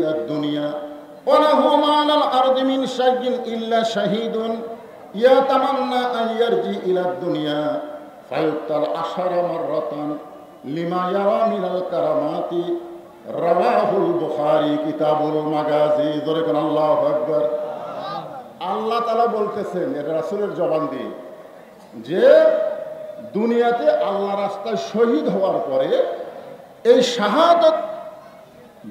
إلى الدنيا وله ما على الأرض من شيء إلا شهيد يتمنى أن يرجع إلى الدنيا فيقتل 10 مرة لما يرى من الكرامات رواه البخاري كتاب المغازي ذكر الله أكبر আল্লাহ তাআলা বলতেছেন এটা রাসূলের জবান দিয়ে যে দুনিয়াতে আল্লাহর রাস্তায় শহীদ হওয়ার পরে এই শাহাদাত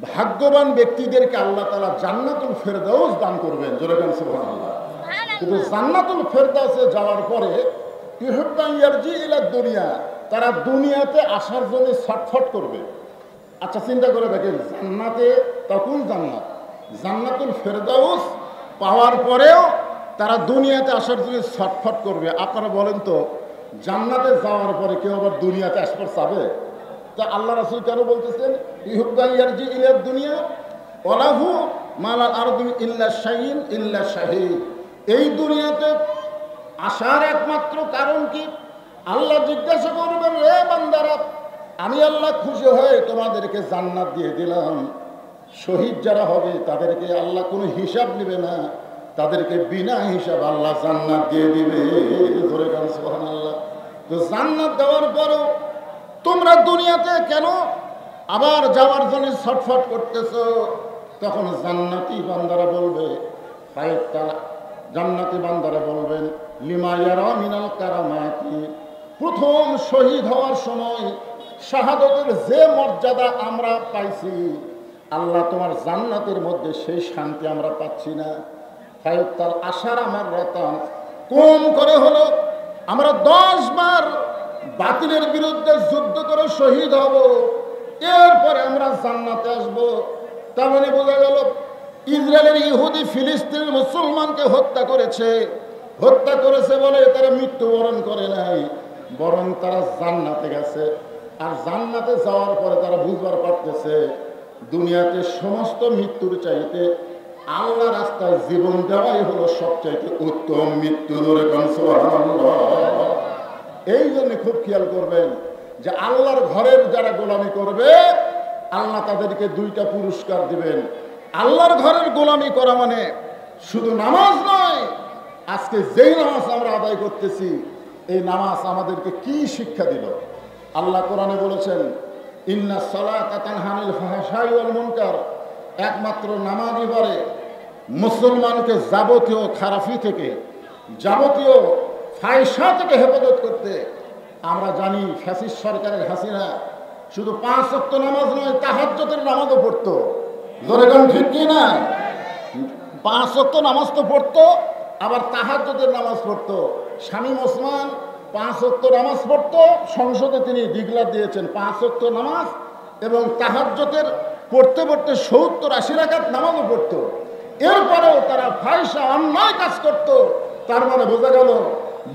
ভাগ্যবান ব্যক্তিদেরকে আল্লাহ তাআলা জান্নাতুল ফেরদাউস দান করবেন জোরে বলেন সুবহানাল্লাহ। কিন্তু জান্নাতুল ফেরদাউসে যাওয়ার পরে ইউহিব্বুন ইয়ারজি ইলা দুনিয়া তারা দুনিয়াতে আসার জন্য ছটফট করবে। আচ্ছা চিন্তা করে দেখেন জান্নাতে তখন জান্নাতুল ফেরদাউস পাওয়ার পরেও তারা দুনিয়াতে আসার জন্য ছটফট করবে। আপনারা বলেন তো জান্নাতে যাওয়ার পরে কেউ আবার দুনিয়াতে আসবার চাবে? তা আল্লাহ রাসূল কেন বলতেছেন ইউহিব্বুন ইয়ারজি ইলা দুনিয়া ওয়ালাহু মালাল আরদি ইল্লা শাইইন ইল্লা শাহীদ। এই দুনিয়াতে আসার একমাত্র কারণ কি? আল্লাহ জিজ্ঞাসা করবেন রে বান্দারা আমি আল্লাহ খুশি হয়ে তোমাদেরকে জান্নাত দিয়ে দিলাম, শহীদ যারা হবে তাদেরকে আল্লাহ কোনো হিসাব নেবে না, তাদেরকে বিনা হিসাব আল্লাহ জান্নাত দিয়ে দিবে ধরে গান সুবহানাল্লাহ। তো জান্নাত দেওয়ার পরও তোমরা দুনিয়াতে কেন আবার যাওয়ার জন্য ছটফট করতেছো? তখন জান্নাতি বান্দারা বলবে জান্নাতি বান্দারা বলবেন লিমা ইয়ারা মিনাল কারামাতি প্রথম শহীদ হওয়ার সময় শাহাদাতের যে মর্যাদা আমরা পাইছি আল্লাহ তোমার জান্নাতের মধ্যে সেই শান্তি আমরা পাচ্ছি না। ফায়ুক্তাল আশার আমার রতন কম করে হলো আমরা 10 বার বাতিলের বিরুদ্ধে যুদ্ধ করে শহীদ হব, এরপরে আমরা জান্নাতে আসব। তার মানে বোঝা গেল ইসরায়েলের ইহুদি ফিলিস্তিনের মুসলমানকে হত্যা করেছে বলে তারা মৃত্যুবরণ করে নাই, বরং তারা জান্নাতে গেছে। আর জান্নাতে যাওয়ার পরে তারা বুঝবার পারতেছে দুনিয়াতে সমস্ত মৃত্যুর চাইতে আল্লাহ রাস্তায় জীবন দেওয়াই হলো সবচাইতে উত্তম মৃত্যু। এই জন্য খুব খেয়াল করবেন যে আল্লাহর ঘরের যারা গোলামি করবে আল্লাহ তাদেরকে 2টা পুরস্কার দিবেন। আল্লাহর ঘরের গোলামি করা মানে শুধু নামাজ নয়। আজকে যেই নামাজ আমরা আদায় করতেছি এই নামাজ আমাদেরকে কি শিক্ষা দিল? আল্লাহ কোরআনে বলেছেন ইন্নাস সালাতা তানহা আনিল ফাহশাই ওয়াল মুনকার, একমাত্র নামাজই পারে মুসলমানকে যাবতীয় খারাপি থেকে যাবতীয় ফায়সা থেকে হেফাজত করতে। আমরা জানি ফ্যাসিস্ট সরকারের হাসিনা শুধু 5 ওয়াক্ত নামাজ নয় তাহাজ্জুদের নামাজও পড়তো। জোরে কোন ঠিক কি না? 5 ওয়াক্ত নামাজ তো পড়তো, আবার তাহাজ্জুদের নামাজ পড়তো। শামীম ওসমান 5 ওয়াক্ত নামাজ পড়তো, সংসদে তিনি ডিক্লার দিয়েছেন 5 ওয়াক্ত নামাজ এবং তাহাজ্জুদের পড়তে 70-80 রাকাত নামাজও পড়তো। এরপরেও তারা ফায়সা অন্যায় কাজ করত। তার মানে বোঝা গেল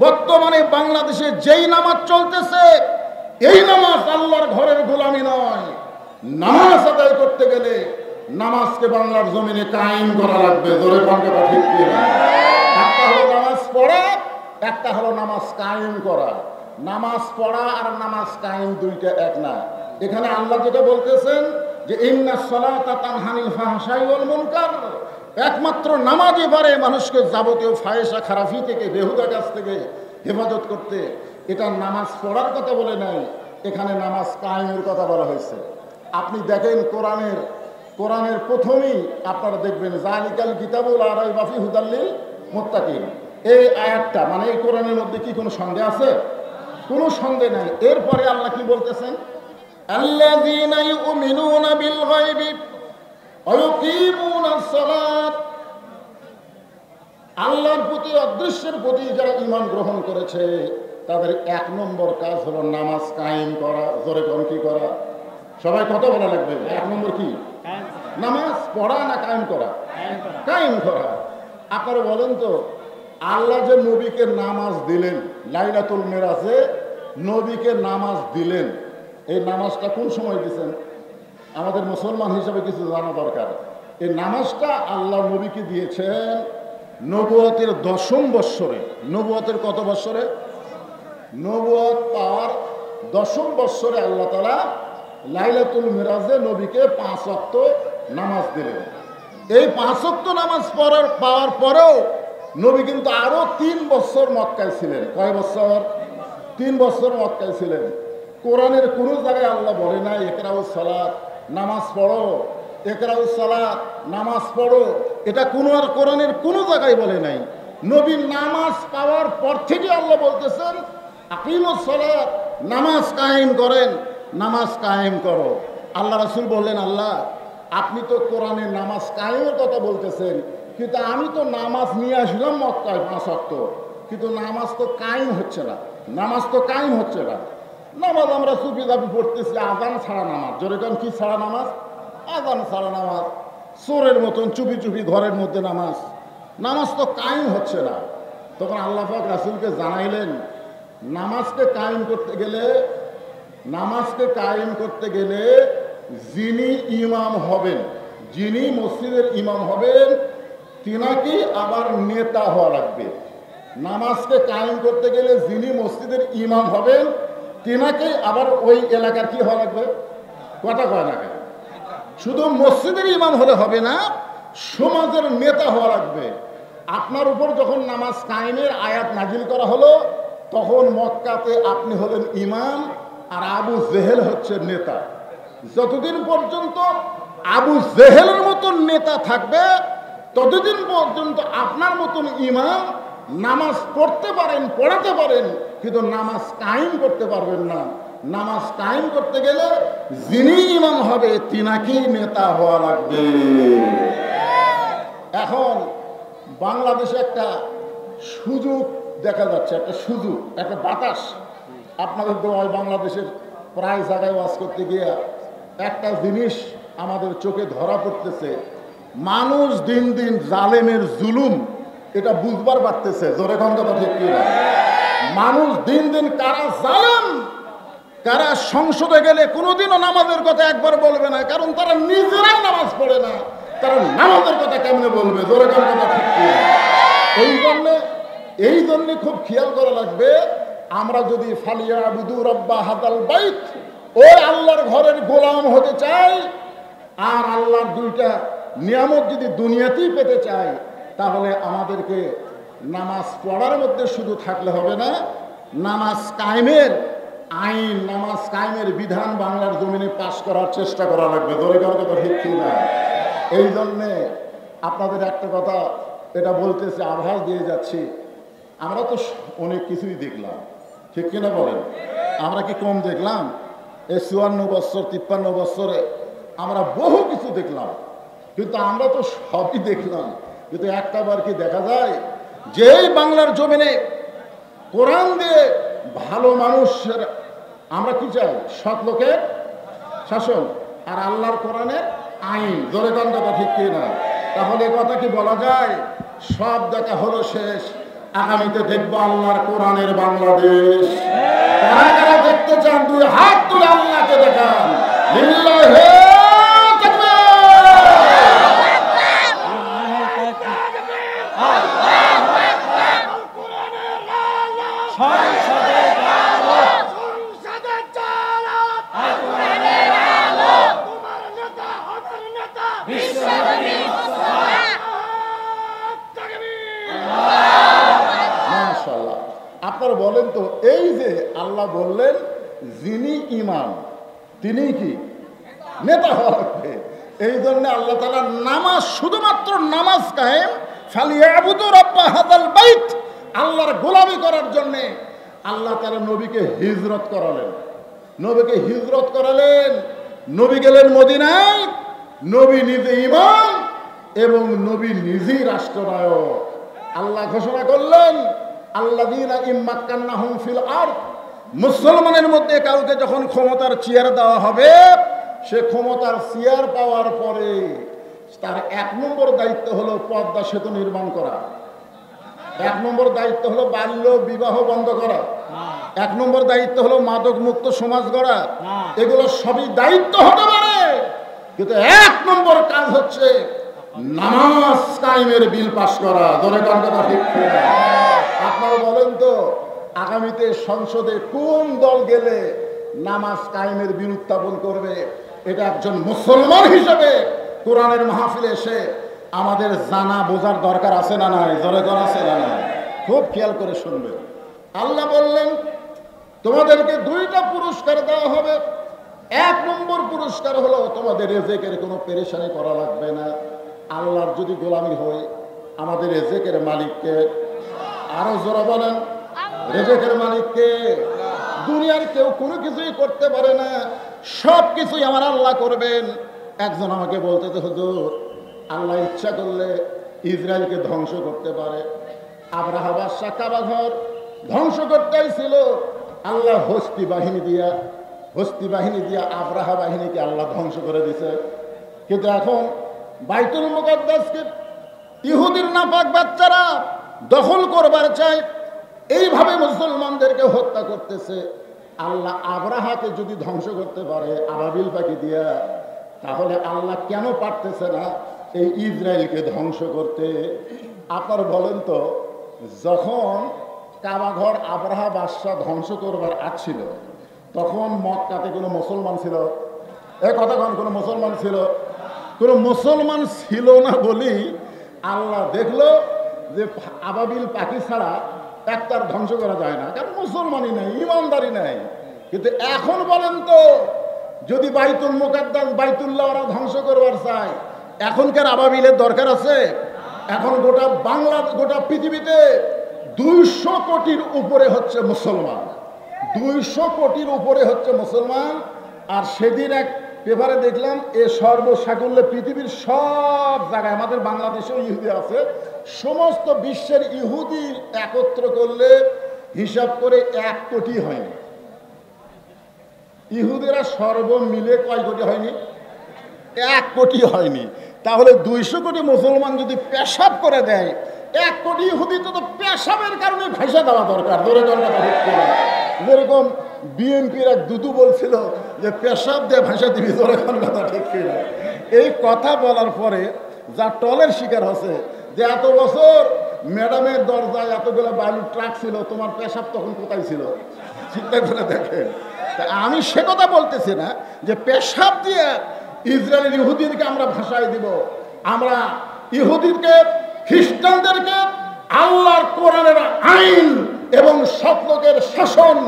বর্তমানে বাংলাদেশে যেই নামাজ চলতেছে এই নামাজ আল্লাহর ঘরের গোলামি নয়। নামাজ আদায় করতে গেলে নামাজকে বাংলার জমিনে কায়েম করা লাগবে। জোরে কোনটা ঠিক কি না? একটা হলো নামাজ পড়া, একটা হলো নামাজ কায়েম করা। নামাজ পড়া আর নামাজ কায়েম 2টা এক না। এখানে আল্লাহ যেটা বলতেছেন যে ইন্নাস সালাতা তানহা আনিল ফাহশাই ওয়াল মুনকার, একমাত্র নামাজই পারে মানুষকে যাবতীয় ফায়সা খারাপি থেকে বেহুদা কাজ থেকে হেফাজত করতে। এটা নামাজ পড়ার কথা বলে নাই, এখানে নামাজ কায়েমের কথা বলা হয়েছে। আপনি দেখেন কোরআনের প্রথমেই আপনারা দেখবেন জালিকাল কিতাবুল লা রাইবা ফিহি হুদাল লিল মুত্তাকিন। এই আয়াতটা মানে এই কোরআনের মধ্যে কি কোনো সন্দেহ আছে? কোনো সন্দেহ নাই। এরপরে আল্লাহ কি বলতেছেন? আল্লাযীনা ইউমিনুনা বিল গায়বি ওয়া ইউকিমুনাস সালাত, আল্লাহর প্রতি অদৃশ্যের প্রতি যারা ঈমান গ্রহণ করেছে তাদের 1 নম্বর কাজ হলো নামাজ কায়েম করা। জোরে কোন কি করা? সবাই কত বলা লাগবে? 1 নম্বর কি? নামাজ পড়া না কায়েম করা? কায়েম করা। আপনারা বলেন তো আল্লাহ যে নবীকে নামাজ দিলেন, লাইলাতুল মিরাজে নবীকে নামাজ দিলেন, এই নামাজটা কোন সময় দিয়েছেন? আমাদের মুসলমান হিসেবে কিছু জানা দরকার। এই নামাজটা আল্লাহ নবীকে দিয়েছেন নবুয়তের 10ম বৎসরে। নবুয়তের কত বৎসরে? নবুয়ত পাওয়ার 10ম বৎসরে আল্লাহ তাআলা লাইলাতুল মিরাজে নবীকে 5 ওয়াক্ত নামাজ দিলেন। এই 5 ওয়াক্ত নামাজ পাওয়ার পরেও নবী কিন্তু আরো 3 বছর মক্কায় ছিলেন। কয় বছর? 3 বছর মক্কায় ছিলেন। কোরআনের কোনো জায়গায় আল্লাহ বলে নাই ইকরাউস সালাত, নামাজ পড়ো, ইকরাউস সালাত, নামাজ পড়ো। এটা কোরআনের কোনো জায়গায় বলে নাই। নবী নামাজ পাওয়ার পর থেকে আল্লাহ বলতেছেন আকিমুস সালাত, নামাজ কায়েম করেন, নামাজ কায়েম করো। আল্লাহ রাসূল বললেন, আল্লাহ আপনি তো কোরআনে নামাজ কায়েমের কথা বলতেছেন, কিন্তু আমি তো নামাজ নিয়ে আসলাম মক্কায় 5 ওয়াক্ত, কিন্তু নামাজ তো কায়েম হচ্ছে না, নামাজ তো কায়েম হচ্ছে না। নামাজ আমরা চুপি চাপি পড়তেছি, আজান ছাড়া নামাজ। যেরকম কি ছাড়া নামাজ? আজান ছাড়া নামাজ। চোরের মতন চুপি চুপি ঘরের মধ্যে নামাজ, নামাজ তো কায়েম হচ্ছে না। তখন আল্লাহ পাক রাসূলকে জানাইলেন, নামাজকে কায়েম করতে গেলে যিনি ইমাম হবেন, যিনি মসজিদের ইমাম হবেন, তিনাকে আবার নেতা হওয়া লাগবে। নামাজকে কায়েম করতে গেলে যিনি মসজিদের ইমাম হবেন, তিনাকে আবার ওই এলাকার কি হওয়া লাগবে? কথা কয় না কেন? শুধু মসজিদের ইমাম হলে হবে না, সমাজের নেতা হওয়া লাগবে। আপনার উপর যখন নামাজ কায়েমের আয়াত নাজিল করা হলো, তখন মক্কাতে আপনি হলেন ইমাম আর আবু জেহেল হচ্ছে নেতা। যতদিন পর্যন্ত আবু জেহেলের মতন নেতা থাকবে, ততদিন পর্যন্ত আপনার মতন ইমাম নামাজ পড়তে পারেন, পড়াতে পারেন, কিন্তু নামাজ কায়েম করতে পারবেন না। নামাজ কায়েম করতে গেলে যিনি ইমাম হবে তিনাকেই নেতা হওয়া লাগবে। এখন বাংলাদেশে একটা সুযোগ দেখা যাচ্ছে, একটা সুযোগ, একটা বাতাস। আপনাদের দোয়ায় বাংলাদেশের প্রায় জায়গায় ওয়াজ করতে গিয়ে একটা জিনিস আমাদের চোখে ধরা পড়তেছে, মানুষ দিন দিন জালেমের জুলুম এটা বুঝবার পারতেছে। জোরে কথা ঠিক কিনা? মানুষ দিন দিন কারা জালেম, কারা সংসদে গেলে কোনোদিনও নামাজের কথা একবার বলবে না, কারণ তারা নিজেরাই নামাজ পড়ে না, তারা নামাজের কথা কেমনে বলবে? জোরে কথা ঠিক কিনা? এই জন্যে খুব খেয়াল করা লাগবে, আমরা যদি ফালিয়াবুদু রাব্বা হাযাল বাইত, ওই আল্লাহর ঘরের গোলাম হতে চাই, আর আল্লাহর দুইটা নিয়ামত যদি দুনিয়াতেই পেতে চাই, তাহলে আমাদেরকে নামাজ পড়ার মধ্যে শুধু থাকলে হবে না, নামাজ কায়েমের আইন, নামাজ কায়েমের বিধান বাংলার জমিনে পাশ করার চেষ্টা করা লাগবে। ধরে কথা ঠিক কিনা? এই জন্যে আপনাদের একটা কথা এটা বলতেছে, আভাস দিয়ে যাচ্ছি, আমরা তো অনেক কিছুই দেখলাম, ঠিক কিনা বলেন? আমরা কি কম দেখলাম? এই 54 বছর 53 বছরে আমরা বহু কিছু দেখলাম, কিন্তু আমরা তো সবই দেখলাম, কিন্তু একটা বার কি দেখা যায় যেই বাংলার জমিনে কোরআন দিয়ে ভালো মানুষের, আমরা কি চাই? সৎ লোকের শাসন আর আল্লাহর কোরআনের আইন। জোরে কথা ঠিক কিনা? তাহলে কথা কি বলা যায় সব দেখা হলো শেষ, আগামীতে দেখবো আল্লাহর কোরআনের বাংলাদেশ? কারা কারা দেখতে চান? দুই হাত তুলে আল্লাহকে দেখান। লিল্লাহি আপনারা বলেন তো, এই যে আল্লাহ বললেন যিনি ইমাম তিনি কি নেতা হবে? এই জন্য আল্লাহ তাআলা নামাজ, শুধুমাত্র নামাজ কায়েম, ফালিয়াবুদু রাব্বা হাযাল বাইত, আল্লাহর গোলামি করার জন্য আল্লাহ তাআলা নবীকে হিজরত করালেন। নবী গেলেন মদিনায়, নবী নিজে ইমাম এবং নবী নিজেই রাষ্ট্রনায়ক। আল্লাহ ঘোষণা করলেন, আল্লাযীনা ইম্মাক্কান্নাহুম ফিল আরদ, মুসলমানের মধ্যে কাউকে যখন ক্ষমতার চেয়ার দেওয়া হবে, সে ক্ষমতার চেয়ার পাওয়ার পরে তার 1 নম্বর দায়িত্ব হলো পদ্মা সেতু নির্মাণ করা, 1 নম্বর দায়িত্ব হলো বাল্য বিবাহ বন্ধ করা, 1 নম্বর দায়িত্ব হলো মাদক মুক্ত সমাজ গড়া। এগুলো সবই দায়িত্ব হতে পারে, কিন্তু 1 নম্বর কাজ হচ্ছে নামাজ কায়েমের বিল পাস করা। ধরে কথা ঠিক না? আপনারা বলেন তো, আগামীতে সংসদে কোন দল গেলে নামাজ কায়েমের বিরুত্থাপন করবে, এটা একজন মুসলমান হিসেবে কোরআনের মাহফিলে এসে আমাদের জানা বোঝার দরকার আছে না নাই? জোরে করে আছে না নাই? খুব খেয়াল করে শুনবে। আল্লাহ বললেন তোমাদেরকে দুইটা পুরস্কার দেওয়া হবে। এক নম্বর পুরস্কার হলো তোমাদের রিজিকের কোনো পেরেশানি করা লাগবে না। আল্লাহর যদি গোলামি হয়, আমাদের রিজিকের মালিককে, আরো জোরে বলেন, রিজিকের মালিককে। দুনিয়ার কেউ কোনো কিছুই করতে পারে না, সব কিছুই আমার আল্লাহ করবেন। একজন আমাকে বলতেছে হুজুর, আল্লাহ ইচ্ছা করলে ইসরায়েলকে ধ্বংস করতে পারে। আব্রাহা বাদশা কাবা ঘর ধ্বংস করতেই ছিল, আল্লাহ হস্তি বাহিনী দিয়া আব্রাহা বাহিনীকে আল্লাহ ধ্বংস করে দিছে। কিন্তু এখন বাইতুল মুকাদ্দাসকে ইহুদির নাপাক বাচ্চারা দখল করবার চায়, এইভাবে মুসলমানদেরকে হত্যা করতেছে। আল্লাহ আব্রাহাকে যদি ধ্বংস করতে পারে আবাবিল পাখি দিয়া, তাহলে আল্লাহ কেন পারতেছে না এই ইসরায়েলকে ধ্বংস করতে? আপনার বলেন তো, যখন কাবাঘর আব্রাহা বাদশা ধ্বংস করবার আসছিল, তখন মক্কাতে কোনো মুসলমান ছিল? এ কথা কোনো মুসলমান ছিল? কোনো মুসলমান ছিল না বলি আল্লাহ দেখলো যে আবাবিল পাখি ছাড়া একটার ধ্বংস করা যায় না, কারণ মুসলমানই নাই, ইমানদারি নাই। কিন্তু এখন বলেন তো, যদি বাইতুল মুকাদ্দাস বাইতুল্লাহ ওরা ধ্বংস করবার চায়, এখনকার আবাবিলের দরকার আছে? এখন গোটা পৃথিবীতে 200 কোটির উপরে হচ্ছে মুসলমান, 200 কোটির উপরে হচ্ছে মুসলমান। আর সেদিন এক পেপারে দেখলাম, এ সর্বসাকুল্যে পৃথিবীর সব জায়গায়, আমাদের বাংলাদেশেও ইহুদি আছে, সমস্ত বিশ্বের ইহুদি একত্র করলে হিসাব করে 1 কোটি হয়নি। ইহুদিরা মিলে কয় কোটি হয়নি? 1 কোটি হয়নি। তাহলে 200 কোটি মুসলমান যদি পেশাব করে দেয়, 1 কোটি ইহুদি তো পেশাবের কারণে ভাষা দেওয়া দরকার। যেরকম বিএনপির এক দুদু বলছিল যে পেশাব দিয়ে ভাষা দিবি, ধরে কথা ঠিক কিনা? এই কথা বলার পরে যা টলের শিকার হচ্ছে, যে এত বছর ম্যাডামের দরজায় এতগুলো বালুর ট্রাক ছিল, তোমার পেশাব তখন কোথায় ছিল? চিন্তা করে দেখেন। আমি সে কথা বলতেছি না যে পেশাব দিয়ে ইসরায়েলের ইহুদিদেরকে আমরা ভাষায় দিব। আমরা ইহুদিকে, খ্রিস্টানদেরকে আল্লাহর কোরআনের আইন এবং সৎলোকের শাসন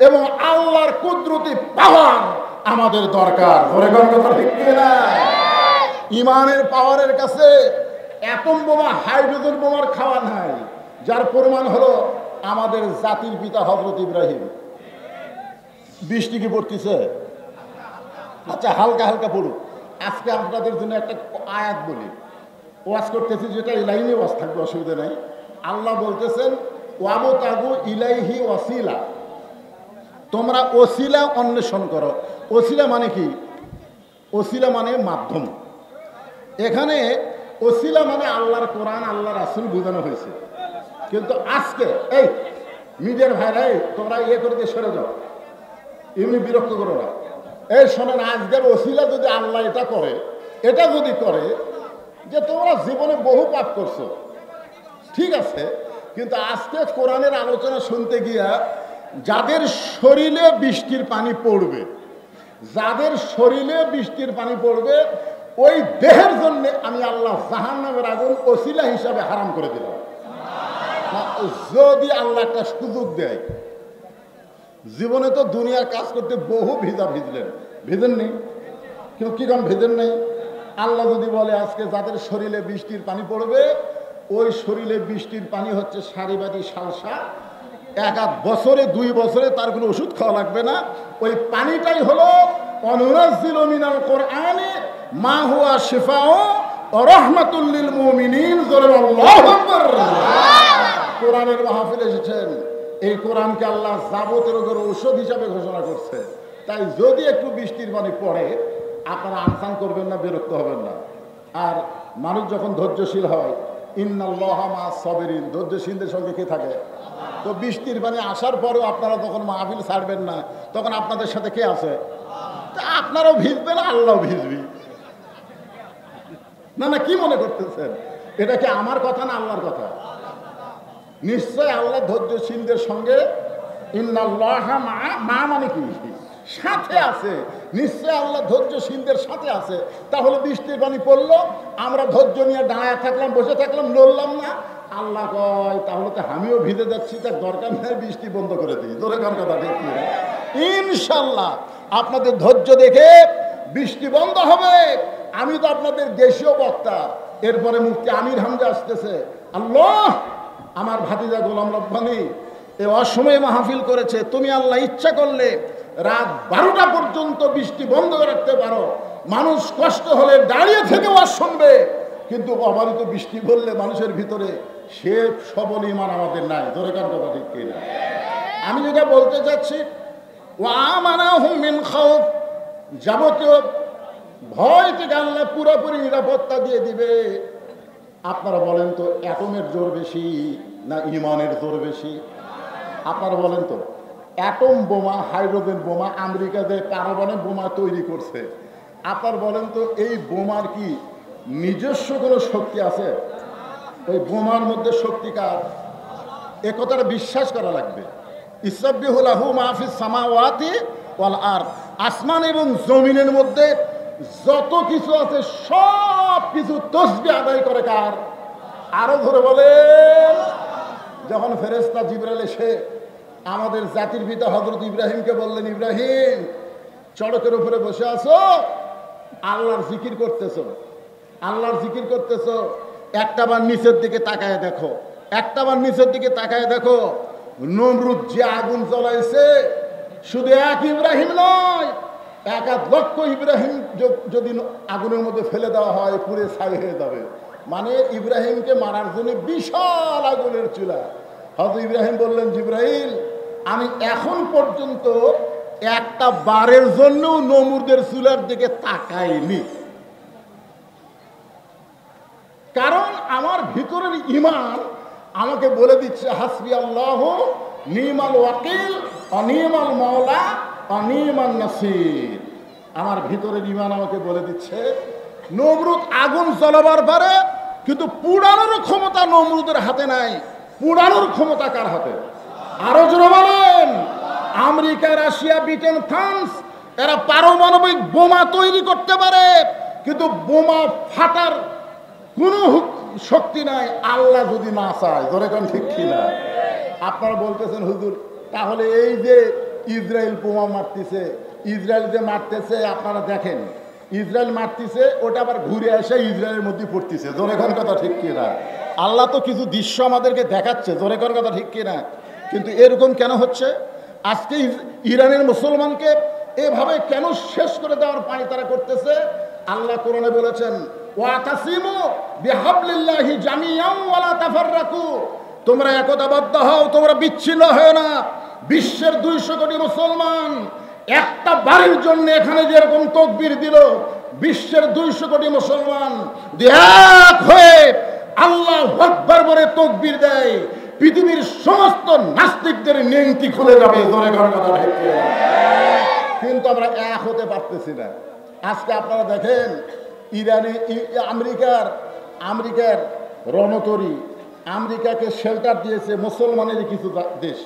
এবং আল্লাহর কুদরতি পাওয়ার আমাদের দরকার। ইমানের পাওয়ারের কাছে অ্যাটম বোমা, হাইড্রোজেন বোমার খাওয়া নাই, যার প্রমাণ হলো আমাদের জাতির পিতা হযরত ইব্রাহিম। বৃষ্টি কি পড়তেছে? আচ্ছা, হালকা হালকা পড়ুক। আজকে আপনাদের জন্য একটা আয়াত বলি, ওয়াজ করতেছি, যেটা এই লাইনে ওয়াজ থাকবে, অসুবিধা নাই। আল্লাহ বলতেছেন ওয়াবতাগু ইলাইহি ওয়াসিলা, তোমরা ওসিলা অন্বেষণ করো। ওসিলা মানে কি? ওসিলা মানে মাধ্যম। এখানে ওসিলা মানে আল্লাহর কোরআন, আল্লাহ রাসূল বোঝানো হয়েছে। কিন্তু আজকে এই মিডিয়ার ভাইরাই তোমরা করে দিয়ে সরে যাও, এমনি বিরক্ত করো না। এই শোনেন, আজকের ওসিলা যদি আল্লাহ এটা করে, এটা যদি করে যে তোমরা জীবনে বহু পাপ করছো, ঠিক আছে, কিন্তু আজকে কোরআনের আলোচনা শুনতে গিয়া যাদের শরীরে বৃষ্টির পানি পড়বে, যাদের শরীরে বৃষ্টির পানি পড়বে, ওই দেহের জন্য আমি আল্লাহ জাহান্নামের আগুন ওসিলা হিসাবে হারাম করে দিলাম। যদি আল্লাহ একটা সুযোগ দেয়, জীবনে তো দুনিয়ার কাজ করতে বহু ভিজেন নেই, কেউ কি কারণ ভিজেন নেই? আল্লাহ যদি বলে আজকে যাদের শরীরে বৃষ্টির পানি পড়বে, ওই শরীরে বৃষ্টির পানি হচ্ছে সারিবাদী সালসা, 1 বছরে 2 বছরে তার কোনো ওষুধ খাওয়া লাগবে না। ওই পানিটাই হলো অনুনাজ্জিলু মিনাল কোরআনি মা হুয়া শিফাউ ওয়া রাহমাতুল লিল মুমিনিন। আল্লাহু আকবার। কোরআনের মাহফিলে এসেছেন, এই কোরআনকে আল্লাহ যাবতীয় রোগের ঔষধ হিসাবে ঘোষণা করছে। তাই যদি একটু বৃষ্টির পানি পড়ে, আপনারা আনসান করবেন না, বিরক্ত হবেন না। আর মানুষ যখন ধৈর্যশীল হয়, ইন্নাল্লাহা মা'আস সাবিরিন, ধৈর্যশীলদের সঙ্গে কে থাকে? তো বৃষ্টির পানি আসার পরেও আপনারা যখন মাহফিল ছাড়বেন না, তখন আপনাদের সাথে কে আছে? আপনারাও ভিজবেন, আল্লাহও ভিজবি না। না, কি মনে করতেছেন? এটা কি আমার কথা না আল্লাহর কথা? নিশ্চয় আল্লাহ ধৈর্যশীলদের সঙ্গে। ইন্নাল্লাহা মা মানে কি? সাথে আছে, নিশ্চয় আল্লাহ ধৈর্যশীলদের সাথে আছে। তাহলে বৃষ্টির পানি পড়লো, আমরা ধৈর্য নিয়ে দাঁড়ায় থাকলাম, বসে থাকলাম, নড়লাম না। আল্লাহ কয় তাহলে তো আমিও ভিজে যাচ্ছি, তার দরকার নেই, বৃষ্টি বন্ধ করে দিই। ধরে কার কথা ঠিক না? ইনশাল্লাহ আপনাদের ধৈর্য দেখে বৃষ্টি বন্ধ হবে। আমি তো আপনাদের দেশীয় বক্তা। এরপরে মুফতি আমির হামজা আসতেছে। আল্লাহ, আমার ভাতিজা গোলাম রব্বানী এ অসময়ে মাহফিল করেছে, তুমি আল্লাহ ইচ্ছা করলে রাত 12টা পর্যন্ত বৃষ্টি বন্ধ রাখতে পারো, মানুষ কষ্ট হলে দাঁড়িয়ে থেকে ওয়াজ শুনবে। কিন্তু অবারিত বৃষ্টি বললে মানুষের ভিতরে সে সবল ঈমান আমাদের নাই। ধরে কার কথা ঠিক কিনা? আমি যেটা বলতে চাচ্ছি, ওয়া আমানাহুম মিন খাউফ, যাবতীয় ভয় থেকে আল্লাহ পুরোপুরি নিরাপত্তা দিয়ে দিবে। আপনারা বলেন তো, অ্যাটমের জোর বেশি না ঈমানের জোর বেশি? আপনারা বলেন তো, অ্যাটম বোমা, হাইড্রোজেন বোমা আমেরিকাতে পারমাণবিক বোমা তৈরি করছে। আপনার বলেন তো, এই বোমার কি নিজস্ব কোনো শক্তি আছে? ওই বোমার মধ্যে শক্তি কার? এ কথাটা বিশ্বাস করা লাগবে। ইসাব্বিহু লাহু মা ফিস সামাওয়াতি ওয়াল আরদ, আসমান এবং জমিনের মধ্যে যত কিছু আছে সব কিছু তাসবিহ আদায় করে কার? আরো ধরে বলেন। যখন ফেরেশতা জিবরাইল এসে আমাদের জাতির পিতা হযরত ইব্রাহিমকে বললেন, ইব্রাহিম চড়কের উপরে বসে আছো, আল্লাহর জিকির করতেছো, আল্লাহর জিকির করতেছো, একটাবার নিচের দিকে তাকায় দেখো, একটাবার নিচের দিকে তাকায় দেখো, নমরুদ যে আগুন জ্বলাইছে শুধু এক ইব্রাহিম নয়, 1,00,000 ইব্রাহিম যদি আগুনের মধ্যে ফেলে দেওয়া হয় পুড়ে ছাই হয়ে যাবে। মানে ইব্রাহিমকে মারার জন্য বিশাল আগুনের চুলা। হযরত ইব্রাহিম বললেন, জিবরাইল আমি এখন পর্যন্ত একটা বারের জন্য নমরুদের চুলার দিকে তাকাইনি, কারণ আমার ভিতরের ঈমান আমাকে বলে দিচ্ছে হাসবি আল্লাহ নিমাল ওয়াকিল অনিমাল মাওলা অনিমান নাসির। আমার ভিতরের ঈমান আমাকে বলে দিচ্ছে নমরুদ আগুন জ্বলাবার পারে, কিন্তু পুড়ানোর ক্ষমতা নমরুদের হাতে নাই। পুড়ানোর ক্ষমতা কার হাতে? আরো জোরে বলেন। আমেরিকা, রাশিয়া, ব্রিটেন, ফ্রান্স এরা পারমাণবিক বোমা তৈরি করতে পারে, কিন্তু বোমা ফাটার কোনো শক্তি নাই আল্লাহ যদি না চায়। ধরে কোন ঠিক কিনা? আপনারা বলতেছেন হুজুর তাহলে এই যে ইসরায়েল বোমা মারতেছে, ইসরায়েল যে মারতেছে, আপনারা দেখেন ইসরায়েল মারতেছে, ওটা আবার ঘুরে এসে ইসরায়েলের মধ্যে পড়তেছে। জোরে কোন কথা ঠিক কিনা? আল্লাহ তো কিছু দৃশ্য আমাদেরকে দেখাচ্ছে। জোরে কোন কথা ঠিক কিনা? কিন্তু এরকম কেন হচ্ছে? আজকে ইরানের মুসলমানকে এভাবে কেন শেষ করে দেওয়ার পানি তারা করতেছে? আল্লাহ কোরআনে বলেছেন, ওয়াতাসিমু বিহাবলিল্লাহি জামিআন ওয়ালা তাফাররাকু, তোমরা একতাবদ্ধ হও, তোমরা বিচ্ছিন্ন হও না। বিশ্বের 200 কোটি মুসলমান একটা বাড়ির জন্য এখানে যেরকম তাকবীর দিল, বিশ্বের 200 কোটি মুসলমান এক হয়ে আল্লাহু আকবার বলে তাকবীর দেয়, পৃথিবীর সমস্ত নাস্তিকদের নেংটি খুলে যাবে। জোরে কথা ঠিক। কিন্তু আমরা এক হতে পারতেছি না। আজকে আপনারা দেখেন ইরানে আমেরিকার রণতরী আমেরিকাকে শেল্টার দিয়েছে মুসলমানের কিছু দেশ,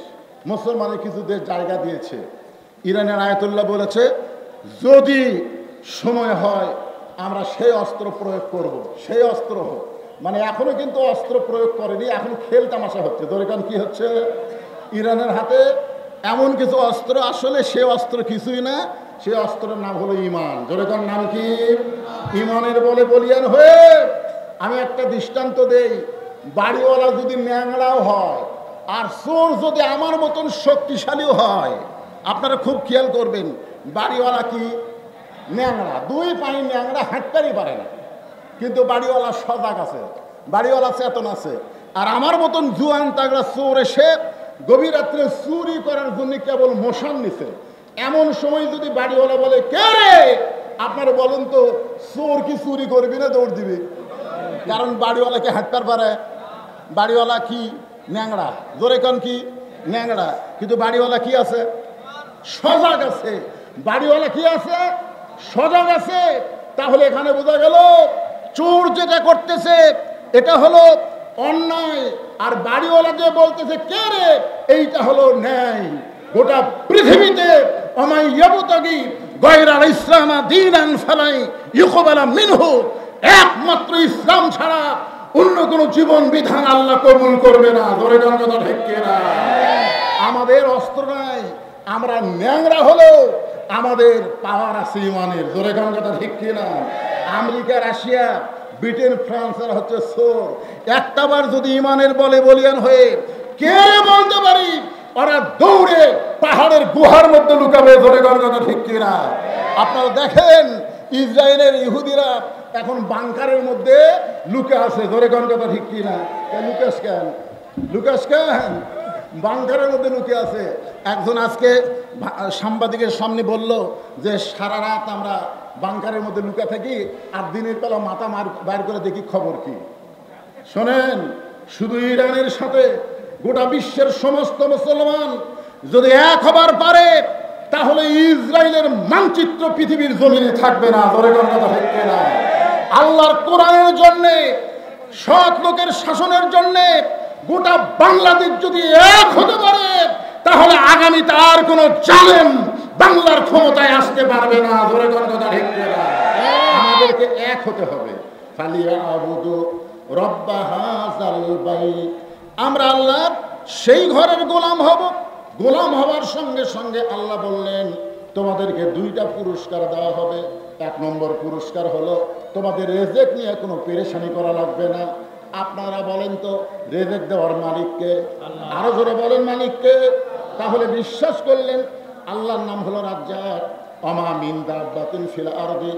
মুসলমানের কিছু দেশ জায়গা দিয়েছে। ইরানের আয়াতুল্লাহ বলেছে যদি সময় হয় আমরা সেই অস্ত্র প্রয়োগ করব, সেই অস্ত্র হোক। মানে এখনো কিন্তু অস্ত্র প্রয়োগ করেনি, এখন খেল তামাশা হচ্ছে। দরকার কি হচ্ছে? ইরানের হাতে এমন কিছু অস্ত্র, আসলে সে অস্ত্র কিছুই না, সে অস্ত্রের নাম হলো ঈমান। দরকার নাম কি? ঈমানের বলে বলিয়ান হয়ে আমি একটা দৃষ্টান্ত দেই। বাড়িওয়ালা যদি ন্যাংড়াও হয় আর চোর যদি আমার মতন শক্তিশালীও হয়, আপনারা খুব খেয়াল করবেন, বাড়িওয়ালা কি ন্যাংড়া, 2 পায়ে ন্যাংড়া, হাঁটতেই পারে না, কিন্তু বাড়িওয়ালা সজাগ আছে, বাড়িওয়ালা চেতন আছে। আর আমার মতন জুয়ান তাগড়া চোর এসে গভীর রাত্রে চুরি করার জন্য কেবল মোশন নিছে, এমন সময় যদি বাড়িওয়ালা বলে কে রে, আপনারা বলেন তো চোর কি চুরি করবি না দৌড় দিবি? কারণ বাড়িওয়ালাকে হাঁটতে পারে, বাড়িওয়ালা কি ন্যাংড়া। জোরে কান কি ন্যাংড়া, কিন্তু বাড়িওয়ালা কি আছে? সজাগ আছে। বাড়িওয়ালা কি আছে? সজাগ আছে। তাহলে এখানে বোঝা গেল চোর যেটা করতেছে এটা হলো অন্যায়, আর বাড়িওয়ালা যে বলতেছে কে রে, এইটা হলো ন্যায়। গোটা পৃথিবীতে ওমাই ইয়াবতাগি গায়রাল ইসলাম দীনান ফালাই ইউকবালা মিনহু, একমাত্র ইসলাম ছাড়া অন্য কোন জীবন বিধান আল্লাহ কবুল করবে না। ধরে গান কথা ঠিক কিনা? আমাদের অস্ত্র নাই, আমরা ন্যাংরা হলেও আমাদের পাওয়ার আছে ইমানের। ধরে গান কথা ঠিক কিনা? আমেরিকা, রাশিয়া, ব্রিটেন, ফ্রান্সের হচ্ছে সোর। একটাবার যদি ইমানের বলে বলিয়ান হয়ে কে বলতে পারি ওরা দৌড়ে পাহাড়ের গুহার মধ্যে লুকাবে। ধরে গান কথা ঠিক কিনা? আপনারা দেখেন ইসরায়েলের ইহুদিরা এখন বাংকারের মধ্যে লুকে আছে। ধরে গান কথা ঠিক কিনা? লুকাস কেন বাংকারের মধ্যে লুকে আছে? একজন আজকে সাংবাদিকের সামনে বলল যে সারা রাত আমরা বাংকারের মধ্যে লুকা থাকি আর দিনের বেলা মাথা বাইর করে দেখি খবর কি। শোনেন, শুধু ইরানের সাথে গোটা বিশ্বের সমস্ত মুসলমান যদি এক হবার পারে তাহলে ইসরায়েলের মানচিত্র পৃথিবীর জমিনে থাকবে না। ধরে কথা থাকবে না। আল্লাহর কোরআনের জন্যে, সৎ লোকের শাসনের জন্যে গোটা বাংলাদেশ যদি এক হতে পারে তাহলে আগামীতে আর কোন জালেম বাংলার ক্ষমতায় আসতে পারবে না। ধরে কথা থাকবে না। আমাদেরকে এক হতে হবে। ফালিয়াবুদু রব্ব হাযাল বাইত, আমরা আল্লাহর সেই ঘরের গোলাম হব। গোলাম হবার সঙ্গে সঙ্গে আল্লাহ বললেন তোমাদেরকে দুইটা পুরস্কার দেওয়া হবে। এক নম্বর পুরস্কার হলো তোমাদের রেজেক নিয়ে কোনো পেরেশানি করা লাগবে না। আপনারা বলেন তো রেজেক দেওয়ার মালিককে? আরো জোরে বলেন মালিককে। তাহলে বিশ্বাস করলেন আল্লাহর নাম হলো রাজ্জাক। ওমা মিন দাব্বাতিন ফিল আরদি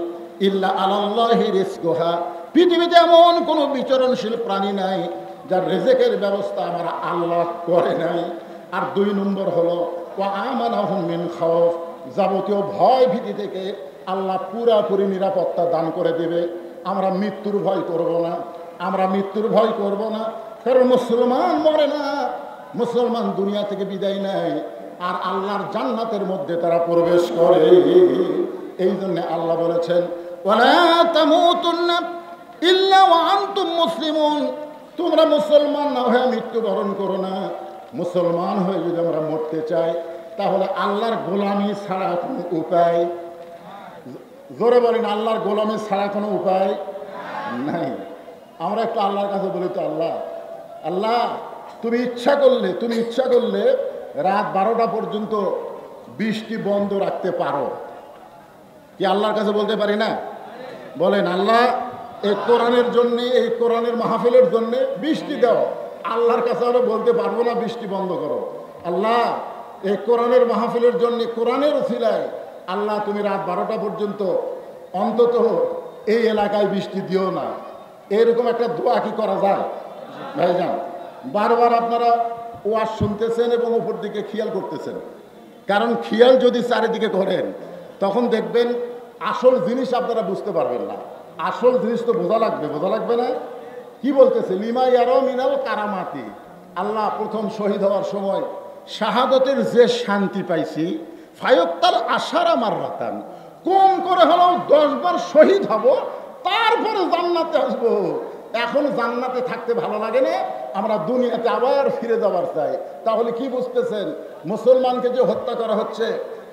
ইল্লা আলাল্লাহি রিজকুহা, পৃথিবীতে এমন কোনো বিচরণশীল প্রাণী নাই যার রেজেকের ব্যবস্থা আমরা আল্লাহ করে নাই। আর দুই নম্বর হলো ওয়া আমানাহুম মিন খাউফ, যাবতীয় ভয় ভীতি থেকে আল্লাহ পুরাপুরি নিরাপত্তা দান করে দেবে। আমরা মৃত্যুর ভয় করব না, আমরা মৃত্যুর ভয় করব না, কারণ মুসলমান মরে না, মুসলমান দুনিয়া থেকে বিদায় নেয় আর আল্লাহর জান্নাতের মধ্যে তারা প্রবেশ করে। এই জন্য আল্লাহ বলেছেন ওয়ালা তামুতুন্না ইল্লা ওয়া আনতুম মুসলিমুন, তোমরা মুসলমান না হয়ে মৃত্যুবরণ করো না। মুসলমান হয়ে যদি আমরা মরতে চাই তাহলে আল্লাহর গোলামি ছাড়া কোনো উপায়, জোরে বলেন আল্লাহর গোলামি ছাড়া কোনো উপায় নাই। আমরা একটু আল্লাহর কাছে বলি তো আল্লাহ, আল্লাহ তুমি ইচ্ছা করলে রাত 12টা পর্যন্ত বৃষ্টি বন্ধ রাখতে পারো। কি আল্লাহর কাছে বলতে পারি না? বলেন আল্লাহ এই কোরআনের জন্যে, এই কোরআনের মাহফিলের জন্যে বৃষ্টি দাও। আল্লাহর কাছে আমরা বলতে পারবো না বৃষ্টি বন্ধ করো। আল্লাহ এই কোরআনের মাহফিলের জন্যে, কোরআনের উসিলায় আল্লাহ তুমি রাত 12টা পর্যন্ত অন্তত এই এলাকায় বৃষ্টি দিও না। এরকম একটা দোয়া কি করা যায় ভাইজান? বারবার আপনারা ওয়াজ শুনতেছেন এবং উপর দিকে খেয়াল করতেছেন, কারণ খেয়াল যদি চারিদিকে করেন তখন দেখবেন আসল জিনিস আপনারা বুঝতে পারবেন না। আসল জিনিস তো বোঝা লাগবে না? কি বলতেছে লিমা ইয়ারো মিনাল কারামাতি, আল্লাহ প্রথম শহীদ হওয়ার সময় শাহাদতের যে শান্তি পাইছি ফায়ুক্তাল আশারা মাররাতান, কম করে হলেও 10 বার শহীদ হব তারপরে জান্নাতে আসবো। এখন জান্নাতে থাকতে ভালো লাগে না, আমরা দুনিয়াতে আবার ফিরে যাবার চাই। তাহলে কি বুঝতেছেন? মুসলমানকে যে হত্যা করা হচ্ছে,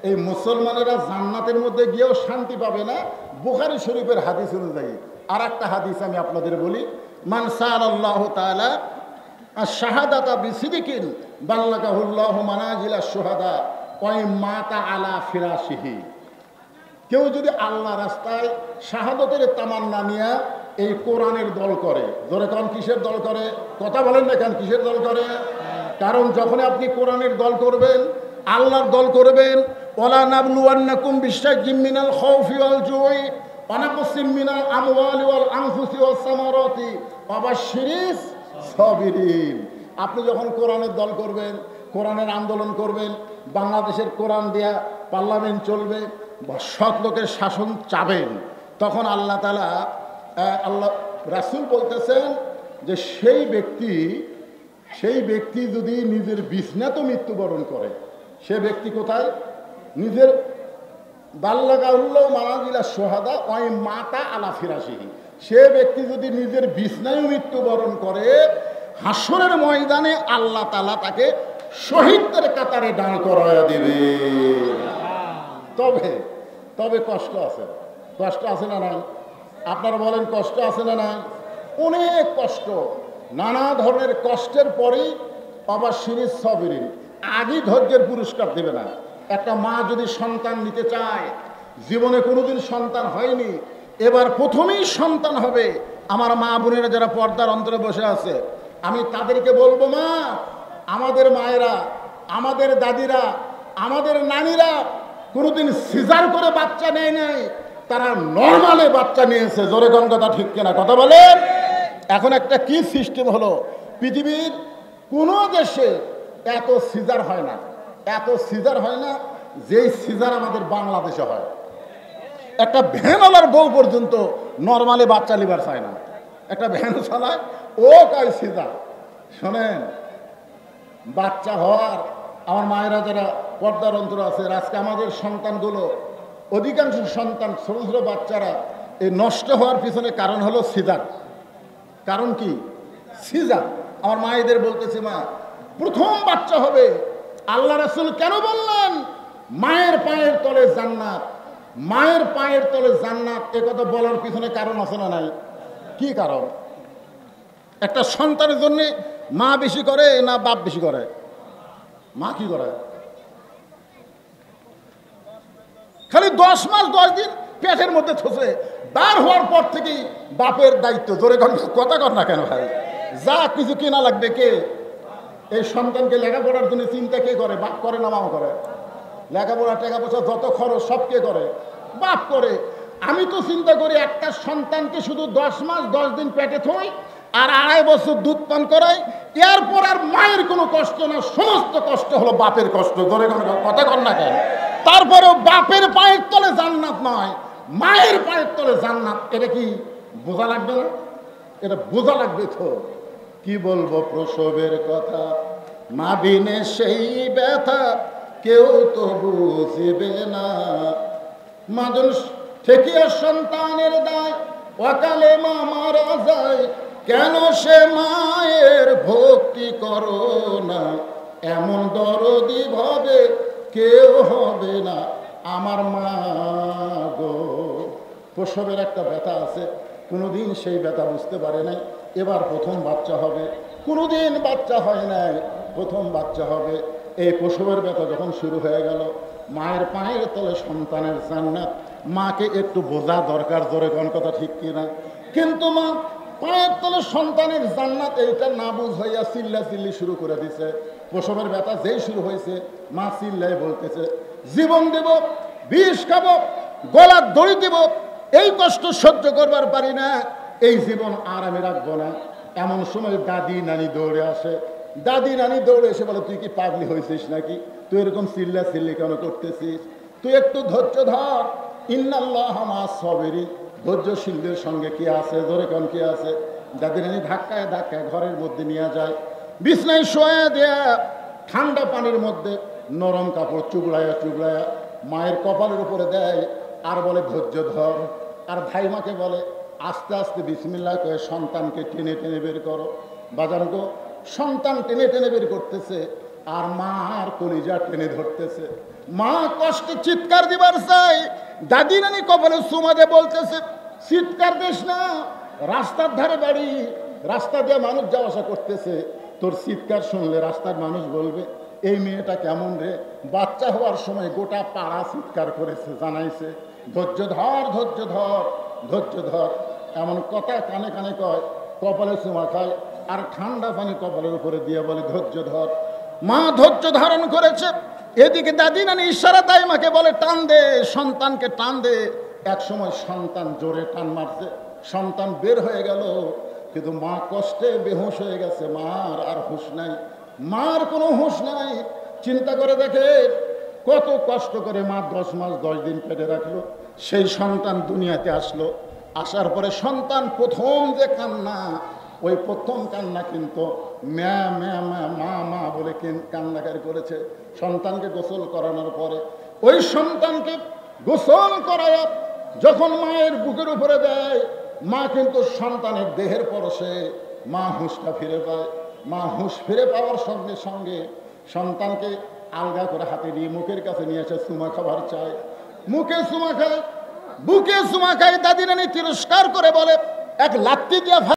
এই মুসলমানেরা জান্নাতের মধ্যে গিয়েও শান্তি পাবে না। বুখারী শরীফের হাদিস অনুযায়ী আর একটা হাদিস আমি আপনাদের বলি, মান সাআলাল্লাহু তাআলা আশ-শাহাদাতা বিসিদিকিন বাল্লাগাহুল্লাহু মানাজিলা শুহাদা ওয়া মাতা আলা ফিরাশিহি। কেউ যদি আল্লাহ রাস্তায় শাহাদতের তামান্না নিয়ে এই কোরআনের দল করে, ধরে কারণ কিসের দল করে? কথা বলেন না কেন কিসের দল করে? কারণ যখন আপনি কোরআনের দল করবেন, আল্লাহর দল করবেন, ওয়ালা নাবলুওয়ান্নাকুম বিশাইইম মিনাল খাউফি ওয়াল জুই ওয়া নাকসিম মিনাল আমওয়ালি ওয়াল আনফুসি ওয়াস সামারাতি ওয়া বাশশিরিস সাবিরিন। আপনি যখন কোরআনের দল করবেন, কোরআনের আন্দোলন করবেন, বাংলাদেশের কোরআন দেয়া পার্লামেন্ট চলবে বা সৎ লোকের শাসন চাবেন, তখন আল্লাহ তাআলা আল্লাহ রাসূল বলতেছেন যে সেই ব্যক্তি যদি নিজের বিছনাতে মৃত্যুবরণ করে, সে ব্যক্তি কোথায়? নিজের বাল্লাগাহুল্লাহু মানাজিলা শুহাদা ওয়া মাতা আলা ফিরাশিহি, সে ব্যক্তি যদি নিজের বিছনায় মৃত্যুবরণ করে, হাসরের ময়দানে আল্লাহ তাআলা তাকে শহীদদের কাতারে দাঁড় করায়া দিবে। তবে তবে কষ্ট আছে, কষ্ট আছে না নাই? আপনারা বলেন কষ্ট আছে না নাই? অনেক কষ্ট, নানা ধরনের কষ্টের পরেই আবার সিরিজ সবেরিন আগেই ধৈর্যের পুরস্কার দেবে না। একটা মা যদি সন্তান নিতে চায়, জীবনে কোনোদিন সন্তান হয়নি, এবার প্রথমেই সন্তান হবে, আমার মা বোনেরা যারা পর্দার অন্তরে বসে আছে, আমি তাদেরকে বলবো, মা, আমাদের মায়েরা, আমাদের দাদিরা, আমাদের নানিরা কোনোদিন সিজার করে বাচ্চা নেয় নাই, তারা নর্মালে বাচ্চা নিয়েছে। জোরে কোন কথা ঠিক কিনা কথা বলেন? এখন একটা কি সিস্টেম হলো, পৃথিবীর কোনো দেশে এত সিজার হয় না, এত সিজার হয় না যেই সিজার আমাদের বাংলাদেশে হয়। একটা ভ্যানওয়ালার বউ পর্যন্ত নর্মালি বাচ্চা লিবার চায় না, একটা ভ্যান চালায় ও কয় সিজার। শোনেন, বাচ্চা হওয়ার, আমার মায়েরা যারা পর্দার অন্তর আছে, আজকে আমাদের সন্তানগুলো, অধিকাংশ সন্তান, ছোট ছোট বাচ্চারা এই নষ্ট হওয়ার পিছনে কারণ হলো সিজার। কারণ কি? সিজার। আমার মায়েদের বলতেছি, মা, প্রথম বাচ্চা হবে, আল্লাহ রাসূল কেন বললেন মায়ের পায়ের তলে জান্নাত, মায়ের পায়ের তলে জান্নাত? এ কথা বলার পিছনে কারণ আছে না নাই? কি কারণ? একটা সন্তানের জন্য মা বেশি করে না বাপ বেশি করে? মা কি করে? খালি 10 মাস 10 দিন পেটের মধ্যে থসে, বার হওয়ার পর থেকেই বাপের দায়িত্ব। জোরে কথা কর না কেন ভাই? যা কিছু কেনা লাগবে কে? এই সন্তানকে লেখাপড়ার জন্য চিন্তা কে করে? বাপ করে না মামা করে? লেখাপড়া টাকা পয়সা যত খরচ সব কে করে? বাপ করে। আমি তো চিন্তা করি একটা সন্তানকে শুধু 10 মাস 10 দিন পেটে থই আর 2.5 বছর দুধ পান করাই, এরপর আর মায়ের কোনো কষ্ট না, সমস্ত কষ্ট হলো বাপের কষ্ট। ধরে কথা কর না কেন? তারপরেও বাপের পায়ের তলে জান্নাত নয়, মায়ের পায়ের তলে জান্নাত। এটা কি বোঝা লাগবে না? এটা বোঝা লাগবে তো। কি বলবো প্রসবের কথা, মা বিনে সেই ব্যথা কেউ তো বুঝবে না। মাজন ঠেকিয়া সন্তানের দায়, অকালে মা মারা যায়, কেন সে মায়ের ভক্তি করো না? এমন দরদি ভাবে কেউ হবে না আমার মা গো। প্রসবের একটা ব্যথা আছে, কোনোদিন সেই ব্যথা বুঝতে পারে নাই, এবার প্রথম বাচ্চা হবে, কোনোদিন বাচ্চা হয় নাই, প্রথম বাচ্চা হবে। এই প্রসবের ব্যথা যখন শুরু হয়ে গেল, মায়ের পায়ের তলে সন্তানের জান্নাত, মাকে একটু বোঝা দরকার। জোরে কোন কথা ঠিক কিনা? কিন্তু মা পায়ের তলে সন্তানের জান্নাত এইটা না বুঝ হইয়া চিল্লা চিল্লি শুরু করে দিছে। প্রসবের ব্যথা যেই শুরু হয়েছে, মা চিল্লাই বলতেছে, জীবন দেব, বিষ খাবো, গলার দড়ি দেব, এই কষ্ট সহ্য করবার পারি না, এই জীবন আর আমি রাখবো না। এমন সময় দাদি নানি দৌড়ে আসে। দাদি নানি দৌড়ে এসে বলে, তুই কি পাগলি হয়েছিস নাকি? তুই এরকম চিল্লা চিল্লি কেন করতেছিস? তুই একটু ধৈর্য ধর, ইন্নাল্লাহ মা'আস সাবিরিন, ধৈর্যশীলদের সঙ্গে কি আছে? ধরে কোন কি আছে? দাদি নানি ধাক্কায় ধাক্কায় ঘরের মধ্যে নিয়ে যায়, বিছনায় শোয়া দেয়া, ঠান্ডা পানির মধ্যে নরম কাপড় চুবড়ায়া চুবড়ায়া মায়ের কপালের উপরে দেয়, আর বলে ধৈর্য ধর। আর ভাইমাকে বলে, আস্তে আস্তে বিসমিল্লাহ করে সন্তানকে টেনে টেনে বের করো। বাজান গো, সন্তান টেনে টেনে বের করতেছে, আর মা আর কলিজা টেনে ধরতেছে। মা কষ্টে চিৎকার দিবার চাই, দাদি নানি কপালে চুমা দিয়ে বলতেছে, চিৎকার দিস না, রাস্তার ধারে বাড়ি, রাস্তা দিয়ে মানুষ যাওয়া আসা করতেছে, তোর চিৎকার শুনলে রাস্তার মানুষ বলবে এই মেয়েটা কেমন রে? বাচ্চা হওয়ার সময় গোটা পাড়া চিৎকার করেছে, জানাইছে ধৈর্য ধর, ধৈর্য ধর, ধৈর্য ধর। এমন কথা কানে কানে কয়, কপালে চুমা খায়, আর ঠান্ডা পানি কপালের উপরে দিয়ে বলে ধৈর্য ধর। মা ধৈর্য ধারণ করেছে। এদিকে দাদি নানি ইশারা তাই মাকে বলে, টান দে, সন্তানকে টান দে। এক সময় সন্তান জোরে টান মারছে, সন্তান বের হয়ে গেল, কিন্তু মা কষ্টে বেহুশ হয়ে গেছে। মার আর হুঁশ নাই, মার কোনো হুঁশ নাই। চিন্তা করে দেখে কত কষ্ট করে মা 10 মাস 10 দিন পেটে রাখলো, সেই সন্তান দুনিয়াতে আসলো। আসার পরে সন্তান প্রথম যে কান্না, ওই প্রথম কান্না কিন্তু ম্যা ম্যা ম্যা মা মা বলে কান্নাকারি করেছে। সন্তানকে গোসল করানোর পরে ওই সন্তানকে গোসল করায় যখন মায়ের বুকের উপরে দেয়, মা কিন্তু সন্তানের দেহের পরশে মা হুঁশটা ফিরে পায়। মা হুঁশ ফিরে পাওয়ার সঙ্গে সঙ্গে সন্তানকে আলগা করে হাতে নিয়ে মুখের কাছে নিয়ে এসে চুমা খাবার চায়। মুখে চুমা খায়, বুকে চুমা খায়, দাদি নানি তিরস্কার করে বলে, এক লাত্তি দিয়া